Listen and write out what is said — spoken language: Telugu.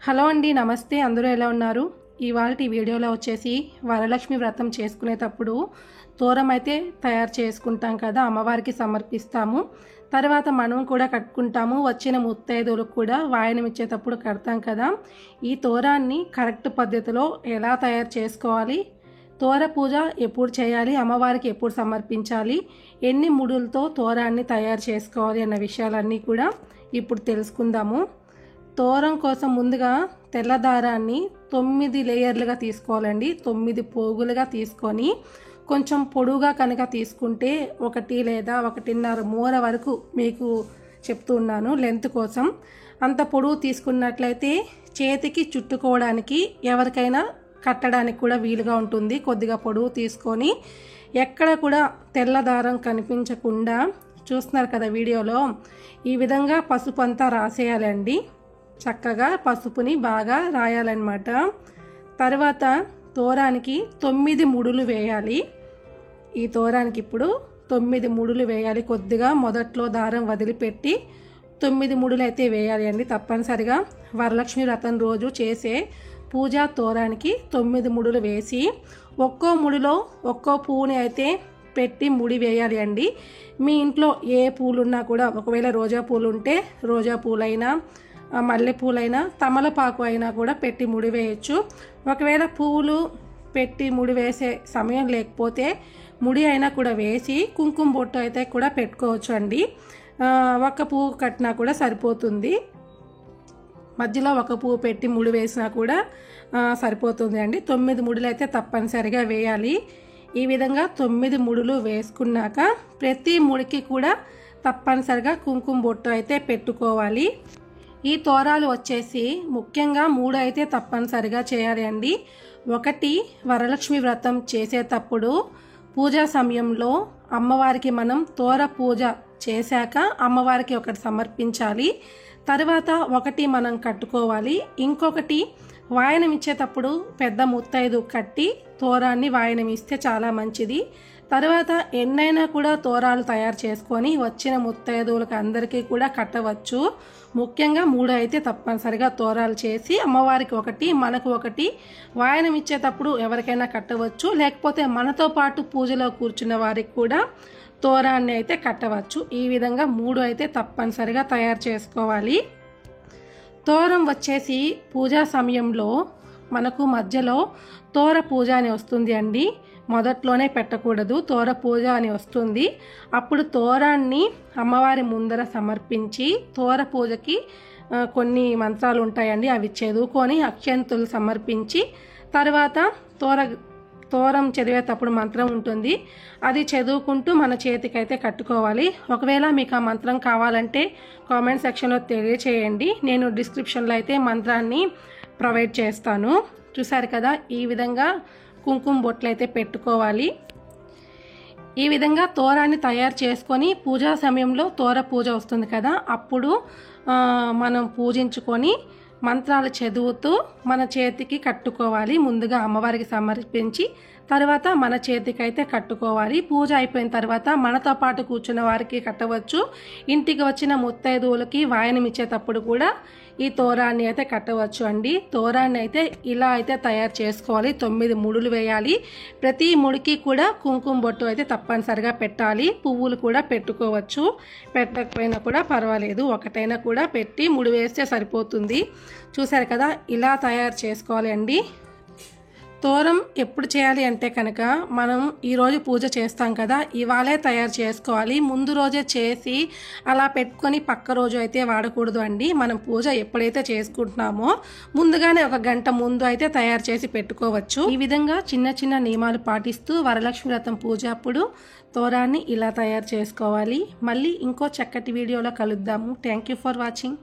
హలో అండి, నమస్తే. అందరూ ఎలా ఉన్నారు? ఇవాల్టి వీడియోలో వచ్చేసి వరలక్ష్మి వ్రతం చేసుకునేటప్పుడు తోరం అయితే తయారు చేసుకుంటాం కదా, అమ్మవారికి సమర్పిస్తాము. తర్వాత మనం కూడా కట్టుకుంటాము. వచ్చిన ముత్తైదులకు కూడా వాయనం ఇచ్చేటప్పుడు కడతాం కదా. ఈ తోరాన్ని కరెక్ట్ పద్ధతిలో ఎలా తయారు చేసుకోవాలి, తోర పూజ ఎప్పుడు చేయాలి, అమ్మవారికి ఎప్పుడు సమర్పించాలి, ఎన్ని ముడులతో తోరాన్ని తయారు చేసుకోవాలి అన్న విషయాలన్నీ కూడా ఇప్పుడు తెలుసుకుందాము. తోరం కోసం ముందుగా తెల్ల దారాన్ని 9 లేయర్లుగా తీసుకోవాలండి. 9 పోగులుగా తీసుకొని కొంచెం పొడుగా కనుక తీసుకుంటే 1 లేదా 1.5 మూర వరకు మీకు చెప్తున్నాను లెంత్ కోసం. అంత పొడుగు తీసుకున్నట్లయితే చేతికి చుట్టుకోవడానికి ఎవరికైనా కట్టడానికి కూడా వీలుగా ఉంటుంది. కొద్దిగా పొడుగు తీసుకొని ఎక్కడ కూడా తెల్ల దారం కనిపించకుండా చూస్తున్నారు కదా వీడియోలో, ఈ విధంగా పసుపు అంతా రాసేయాలండి. చక్కగా పసుపుని బాగా రాయాలన్నమాట. తర్వాత తోరానికి 9 ముడులు వేయాలి. ఈ తోరానికి ఇప్పుడు 9 ముడులు వేయాలి. కొద్దిగా మొదట్లో దారం వదిలిపెట్టి 9 ముడులు అయితే వేయాలి అండి తప్పనిసరిగా. వరలక్ష్మి వ్రతం రోజు చేసే పూజా తోరానికి 9 ముడులు వేసి ఒక్కో ముడిలో ఒక్కో పువ్వుని అయితే పెట్టి ముడి వేయాలి అండి. మీ ఇంట్లో ఏ పూలున్నా కూడా, ఒకవేళ రోజా పూలు ఉంటే రోజా పూలైనా, మల్లెపూలైనా, తమలపాకు అయినా కూడా పెట్టి ముడి వేయచ్చు. ఒకవేళ పువ్వులు పెట్టి ముడి వేసే సమయం లేకపోతే ముడి అయినా కూడా వేసి కుంకుమ బొట్టు అయితే కూడా పెట్టుకోవచ్చు అండి. ఒక పువ్వు కట్టినా కూడా సరిపోతుంది. మధ్యలో ఒక పువ్వు పెట్టి ముడి వేసినా కూడా సరిపోతుంది అండి. 9 ముడులు అయితే తప్పనిసరిగా వేయాలి. ఈ విధంగా 9 ముడులు వేసుకున్నాక ప్రతి ముడికి కూడా తప్పనిసరిగా కుంకుమ బొట్టు అయితే పెట్టుకోవాలి. ఈ తోరాలు వచ్చేసి ముఖ్యంగా 3 అయితే తప్పనిసరిగా చేయాలి అండి. 1, వరలక్ష్మి వ్రతం చేసేటప్పుడు పూజా సమయంలో అమ్మవారికి మనం తోర పూజ చేశాక అమ్మవారికి ఒకటి సమర్పించాలి. తర్వాత 1 మనం కట్టుకోవాలి. ఇంకొకటి వాయనం ఇచ్చేటప్పుడు పెద్ద ముత్తైదు కట్టి తోరాన్ని వాయనం ఇస్తే చాలా మంచిది. తర్వాత ఎన్నైనా కూడా తోరాలు తయారు చేసుకొని వచ్చిన ముత్తైదువులకు అందరికీ కూడా కట్టవచ్చు. ముఖ్యంగా 3 అయితే తప్పనిసరిగా తోరాలు చేసి అమ్మవారికి 1, మనకు 1 వాయనం ఇచ్చేటప్పుడు ఎవరికైనా కట్టవచ్చు. లేకపోతే మనతో పాటు పూజలో కూర్చున్న వారికి కూడా తోరాన్ని అయితే కట్టవచ్చు. ఈ విధంగా 3 అయితే తప్పనిసరిగా తయారు చేసుకోవాలి. తోరం వచ్చేసి పూజా సమయంలో మనకు మధ్యలో తోర పూజ అని వస్తుంది అండి. మొదట్లోనే పెట్టకూడదు, తోర పూజ అని వస్తుంది. అప్పుడు తోరాన్ని అమ్మవారి ముందర సమర్పించి తోర పూజకి కొన్ని మంత్రాలు ఉంటాయండి, అవి చదువుకొని అక్షంతులు సమర్పించి తర్వాత తోరం చదివేటప్పుడు మంత్రం ఉంటుంది, అది చదువుకుంటూ మన చేతికైతే కట్టుకోవాలి. ఒకవేళ మీకు ఆ మంత్రం కావాలంటే కామెంట్ సెక్షన్లో తెలియచేయండి. నేను డిస్క్రిప్షన్లో అయితే మంత్రాన్ని ప్రొవైడ్ చేస్తాను. చూసారు కదా, ఈ విధంగా కుంకుమ బొట్లు అయితే పెట్టుకోవాలి. ఈ విధంగా తోరాన్ని తయారు చేసుకొని పూజా సమయంలో తోర పూజ వస్తుంది కదా, అప్పుడు మనం పూజించుకొని మంత్రాలు చదువుతూ మన చేతికి కట్టుకోవాలి. ముందుగా అమ్మవారికి సమర్పించి తర్వాత మన చేతికి అయితే కట్టుకోవాలి. పూజ అయిపోయిన తర్వాత మనతో పాటు కూర్చున్న వారికి కట్టవచ్చు. ఇంటికి వచ్చిన ముత్తైదువులకి వాయనం ఇచ్చేటప్పుడు కూడా ఈ తోరాన్ని అయితే కట్టవచ్చు అండి. తోరాన్ని అయితే ఇలా అయితే తయారు చేసుకోవాలి. 9 ముడులు వేయాలి. ప్రతి ముడికి కూడా కుంకుమ బొట్టు అయితే తప్పనిసరిగా పెట్టాలి. పువ్వులు కూడా పెట్టుకోవచ్చు, పెట్టకపోయినా కూడా పర్వాలేదు, ఒకటైనా కూడా పెట్టి ముడి వేస్తే సరిపోతుంది. చూసారు కదా, ఇలా తయారు చేసుకోవాలి అండి. తోరం ఎప్పుడు చేయాలి అంటే కనుక, మనం ఈరోజు పూజ చేస్తాం కదా, ఇవాళే తయారు చేసుకోవాలి. ముందు రోజే చేసి అలా పెట్టుకొని పక్క రోజు అయితే వాడకూడదు అండి. మనం పూజ ఎప్పుడైతే చేసుకుంటున్నామో ముందుగానే 1 గంట ముందు అయితే తయారు చేసి పెట్టుకోవచ్చు. ఈ విధంగా చిన్న చిన్న నియమాలు పాటిస్తూ వరలక్ష్మి వ్రతం పూజ అప్పుడు తోరాన్ని ఇలా తయారు చేసుకోవాలి. మళ్ళీ ఇంకో చక్కటి వీడియోలో కలుద్దాము. Thank you for watching.